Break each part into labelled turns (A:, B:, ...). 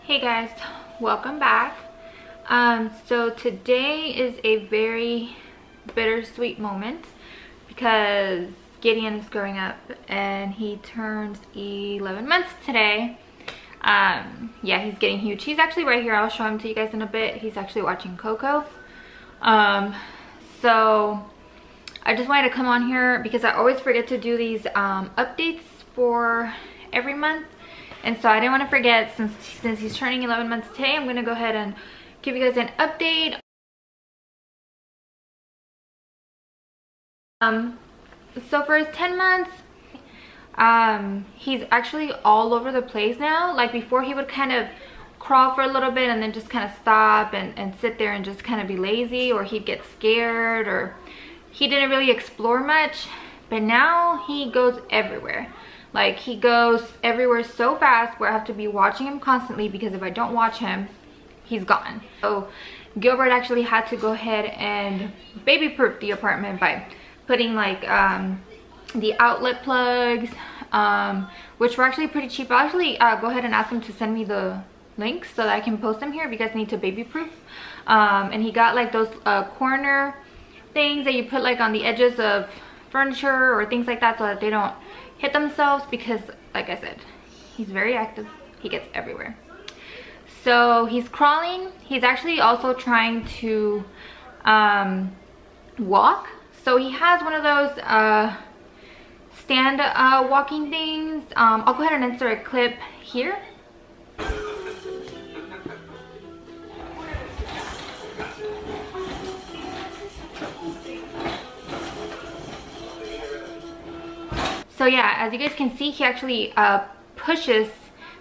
A: Hey guys, welcome back. So today is a very bittersweet moment because Gideon is growing up and he turns 11 months today. Yeah, he's getting huge. He's actually right here. I'll show him to you guys in a bit. He's actually watching Coco. So I just wanted to come on here because I always forget to do these updates for every month. And so I didn't want to forget, since he's turning 11 months today, I'm going to go ahead and give you guys an update. So for his 10 months, he's actually all over the place now. Like before, he would kind of crawl for a little bit and then just kind of stop and sit there and just kind of be lazy, or he'd get scared, or he didn't really explore much. But now he goes everywhere. Like he goes everywhere so fast where I have to be watching him constantly, because if I don't watch him, he's gone. So Gilbert actually had to go ahead and baby proof the apartment by putting like the outlet plugs, which were actually pretty cheap. I'll actually go ahead and ask him to send me the links so that I can post them here if you guys need to baby proof. And he got like those corner things that you put like on the edges of furniture or things like that so that they don't hit themselves, because like I said, he's very active. He gets everywhere. So he's crawling. He's actually also trying to walk. So he has one of those stand walking things. I'll go ahead and insert a clip here. So yeah, as you guys can see, he actually pushes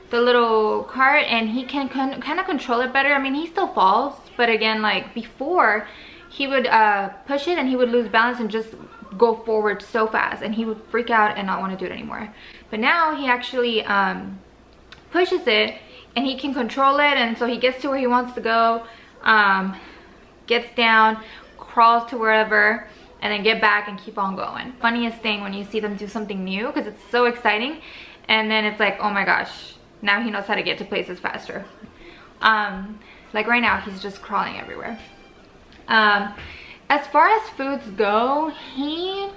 A: the little cart and he can kind of control it better. I mean, he still falls, but again, like before, he would push it and he would lose balance and just go forward so fast, and he would freak out and not want to do it anymore. But now he actually pushes it and he can control it, and so he gets to where he wants to go, gets down, crawls to wherever, and then get back and keep on going. Funniest thing when you see them do something new, because it's so exciting, and then it's like, oh my gosh, now he knows how to get to places faster. Like right now, he's just crawling everywhere. As far as foods go, he's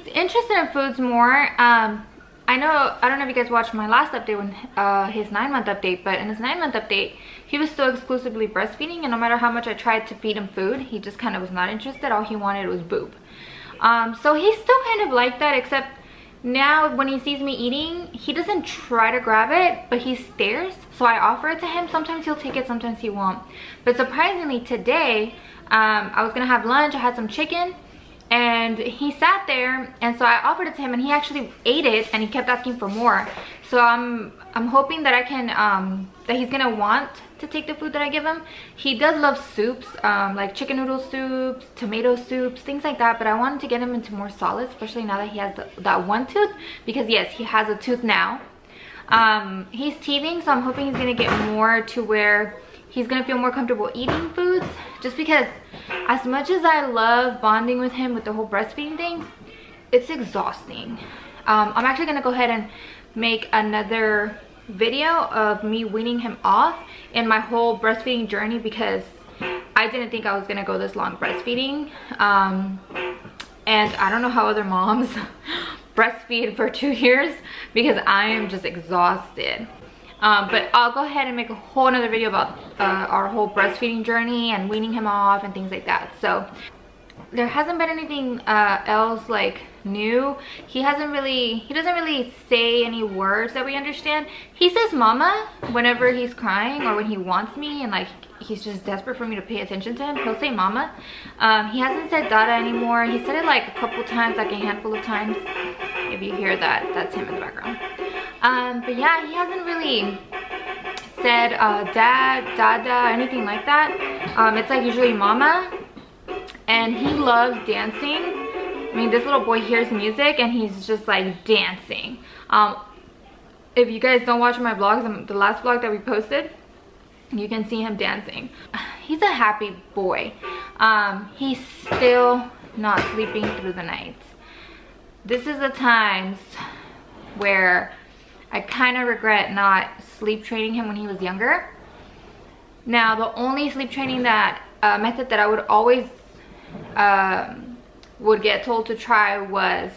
A: interested in foods more. I don't know if you guys watched my last update, when his 9-month update, but in his 9-month update, he was still exclusively breastfeeding, and no matter how much I tried to feed him food, he just kind of was not interested. All he wanted was boob. So he's still kind of like that, except now when he sees me eating, he doesn't try to grab it, but he stares. So I offer it to him. Sometimes he'll take it, sometimes he won't. But surprisingly today, I was gonna have lunch. I had some chicken and he sat there, and so I offered it to him and he actually ate it, and he kept asking for more. So I'm hoping that I can that he's gonna want to take the food that I give him. He does love soups, like chicken noodle soups, tomato soups, things like that, but I wanted to get him into more solids, especially now that he has that one tooth, because yes, he has a tooth now. He's teething, so I'm hoping he's gonna get more to where he's gonna feel more comfortable eating foods, just because as much as I love bonding with him with the whole breastfeeding thing, it's exhausting. I'm actually gonna go ahead and make another video of me weaning him off in my whole breastfeeding journey, because I didn't think I was gonna go this long breastfeeding. And I don't know how other moms breastfeed for 2 years, because I am just exhausted. But I'll go ahead and make a whole another video about our whole breastfeeding journey and weaning him off and things like that. So there hasn't been anything else like new. He doesn't really say any words that we understand. He says mama whenever he's crying or when he wants me and like he's just desperate for me to pay attention to him. He'll say mama. He hasn't said dada anymore. He said it like a couple times, like a handful of times. If you hear that, that's him in the background. But yeah, he hasn't really said dad, dada, anything like that. It's like usually mama. And he loves dancing. I mean, this little boy hears music and he's just like dancing. If you guys don't watch my vlogs, the last vlog that we posted, you can see him dancing. He's a happy boy. He's still not sleeping through the night. This is the times where I kind of regret not sleep training him when he was younger. Now, the only sleep training that method that I would always would get told to try was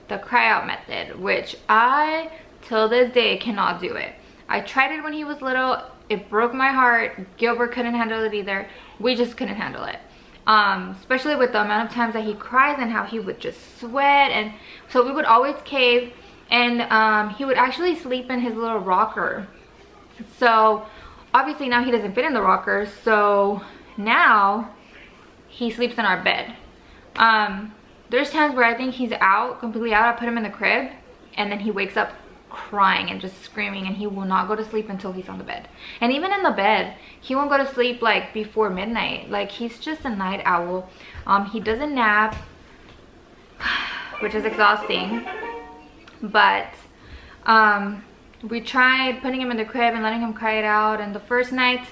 A: the cry out method, which I till this day cannot do it. I tried it when he was little. It broke my heart. Gilbert couldn't handle it either. We just couldn't handle it. Especially with the amount of times that he cries and how he would just sweat. And so we would always cave, and he would actually sleep in his little rocker. So obviously now he doesn't fit in the rocker, so now he sleeps in our bed. There's times where I think he's out, completely out. I put him in the crib, and then he wakes up crying and just screaming, and he will not go to sleep until he's on the bed. And even in the bed, he won't go to sleep like before midnight. Like, he's just a night owl. He doesn't nap, which is exhausting. But we tried putting him in the crib and letting him cry it out, and the first night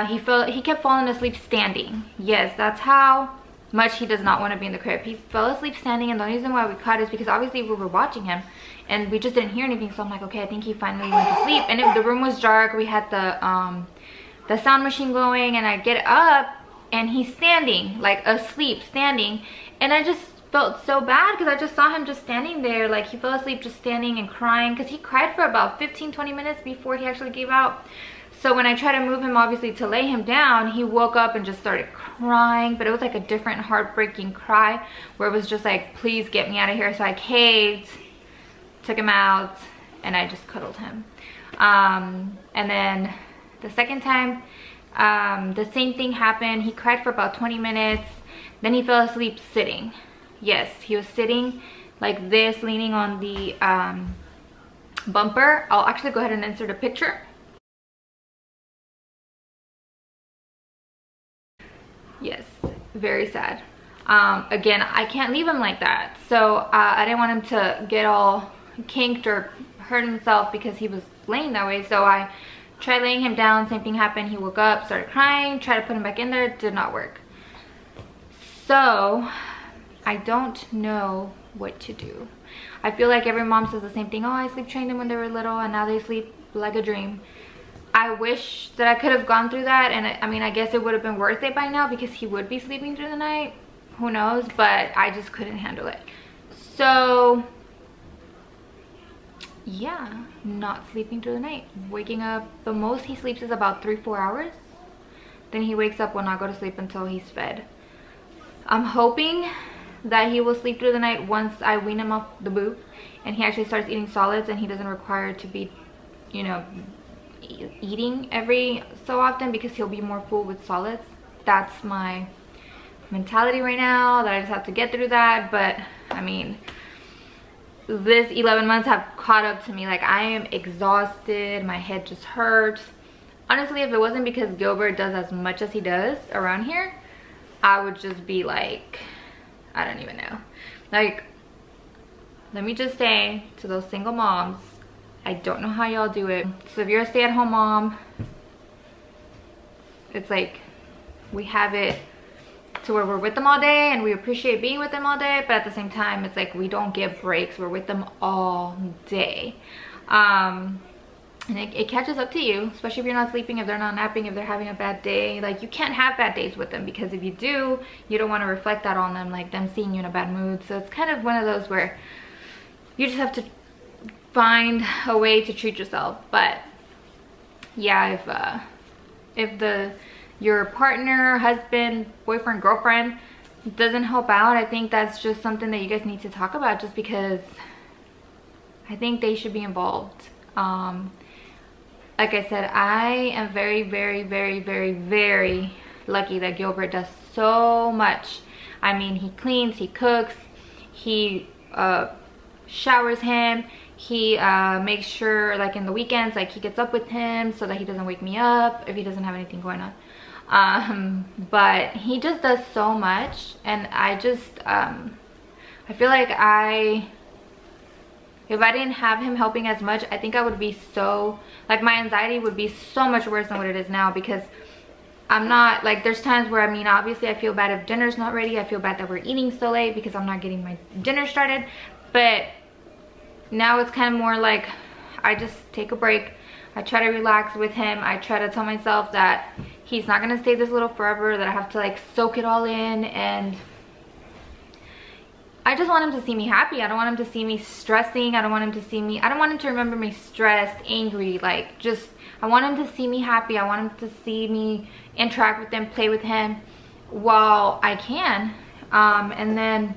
A: he kept falling asleep standing. Yes, that's how much he does not want to be in the crib. He fell asleep standing, and the reason why we caught is because obviously we were watching him and we just didn't hear anything. So I'm like, okay, I think he finally went to sleep. And the room was dark. We had the sound machine going, and I get up and he's standing, like asleep, standing. And I just felt so bad because I just saw him just standing there. Like, he fell asleep just standing and crying, because he cried for about 15-20 minutes before he actually gave out. So when I tried to move him, obviously, to lay him down, he woke up and just started crying. But it was like a different heartbreaking cry where it was just like, please get me out of here. So I caved, took him out, and I just cuddled him. And then the second time, the same thing happened. He cried for about 20 minutes. Then he fell asleep sitting. Yes, he was sitting like this, leaning on the bumper. I'll actually go ahead and insert a picture. Yes, very sad. Again, I can't leave him like that. So I didn't want him to get all kinked or hurt himself because he was laying that way. So I tried laying him down. Same thing happened. He woke up, started crying, tried to put him back in there. Did not work. So I don't know what to do. I feel like every mom says the same thing. Oh, I sleep trained them when they were little, and now they sleep like a dream. I wish that I could have gone through that, and I mean, I guess it would have been worth it by now because he would be sleeping through the night. Who knows? But I just couldn't handle it. So yeah, not sleeping through the night. Waking up, the most he sleeps is about 3-4 hours. Then he wakes up, will not go to sleep until he's fed. I'm hoping that he will sleep through the night once I wean him off the boob and he actually starts eating solids, and he doesn't require to be, you know, eating every so often, because he'll be more full with solids. That's my mentality right now, that I just have to get through that. But I mean, this 11 months have caught up to me. Like, I am exhausted, my head just hurts. Honestly, if it wasn't because Gilbert does as much as he does around here, I would just be like, I don't even know. Like, let me just say to those single moms, I don't know how y'all do it. So if you're a stay-at-home mom, it's like, we have it to where we're with them all day and we appreciate being with them all day, but at the same time, it's like we don't get breaks. We're with them all day. And it catches up to you, especially if you're not sleeping, if they're not napping, if they're having a bad day. Like, you can't have bad days with them, because if you do, you don't want to reflect that on them, like them seeing you in a bad mood. So it's kind of one of those where you just have to find a way to treat yourself. But yeah, if your partner, husband, boyfriend, girlfriend doesn't help out, I think that's just something that you guys need to talk about, just because I think they should be involved. Like I said, I am very, very, very, very, very lucky that Gilbert does so much. I mean, he cleans, he cooks, he showers him, he makes sure, like in the weekends, like he gets up with him so that he doesn't wake me up if he doesn't have anything going on. But he just does so much, and I just I feel like if I didn't have him helping as much, I think I would be so, like, my anxiety would be so much worse than what it is now, because I'm not, like, there's times where, I mean, obviously I feel bad if dinner's not ready. I feel bad that we're eating so late because I'm not getting my dinner started. But now it's kind of more like I just take a break. I try to relax with him. I try to tell myself that he's not gonna stay this little forever, that I have to like soak it all in, and I just want him to see me happy. I don't want him to see me stressing. I don't want him to remember me stressed, angry, like just, I want him to see me happy. I want him to see me interact with him, play with him while I can. And then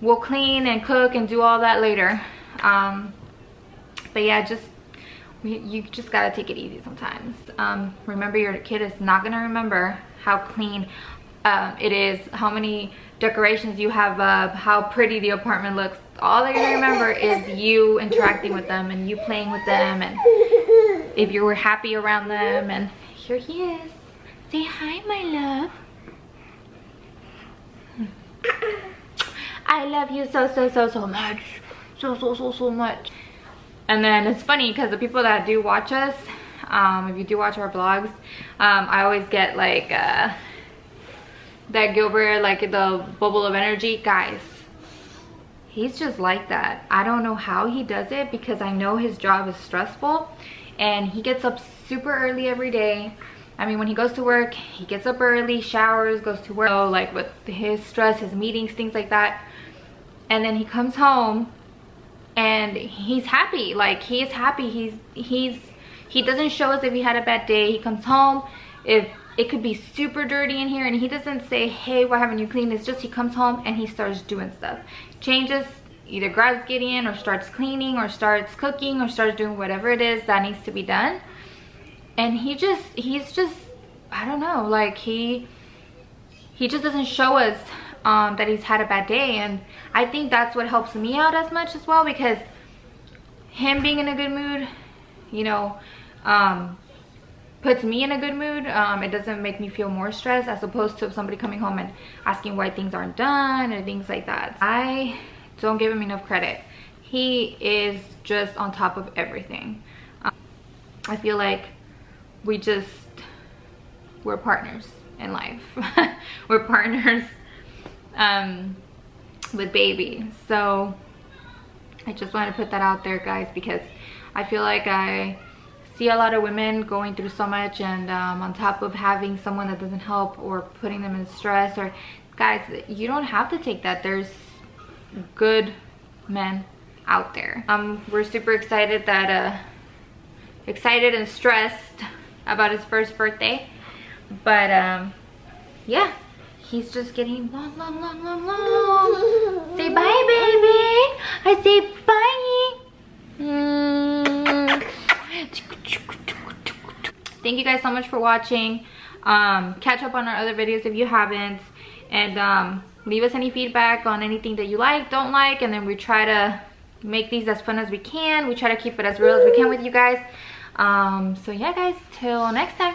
A: we'll clean and cook and do all that later. But yeah, you just gotta take it easy sometimes. Remember, your kid is not gonna remember how clean it is, how many decorations you have up, how pretty the apartment looks. All they're gonna remember is you interacting with them and you playing with them, and if you were happy around them. And here he is. Say hi, my love. I love you so much. So much. And then it's funny because the people that do watch us, if you do watch our vlogs, I always get like that Gilbert, like the bubble of energy. Guys, he's just like that. I don't know how he does it, because I know his job is stressful and he gets up super early every day. I mean, when he goes to work, he gets up early, showers, goes to work, so like with his stress, his meetings, things like that. And then he comes home and he's happy. Like, he is happy. He doesn't show us if he had a bad day. He comes home, if it could be super dirty in here, and he doesn't say, hey, why haven't you cleaned? It's just he comes home and he starts doing stuff. Changes, either grabs Gideon or starts cleaning or starts cooking or starts doing whatever it is that needs to be done. And he's just, I don't know, like he just doesn't show us that he's had a bad day. And I think that's what helps me out as much as well, because him being in a good mood, you know, puts me in a good mood. It doesn't make me feel more stressed, as opposed to somebody coming home and asking why things aren't done or things like that. I don't give him enough credit. He is just on top of everything. I feel like we're partners in life. We're partners with baby. So I just want to put that out there, guys, because I feel like I see a lot of women going through so much, and on top of having someone that doesn't help or putting them in stress. Or guys, you don't have to take that. There's good men out there. We're super excited excited and stressed about his first birthday, but yeah, he's just getting long. Say bye, baby. I say bye. Thank you guys so much for watching. Catch up on our other videos if you haven't, and leave us any feedback on anything that you like, don't like, and then we try to make these as fun as we can. We try to keep it as real as we can with you guys. So yeah, guys, till next time.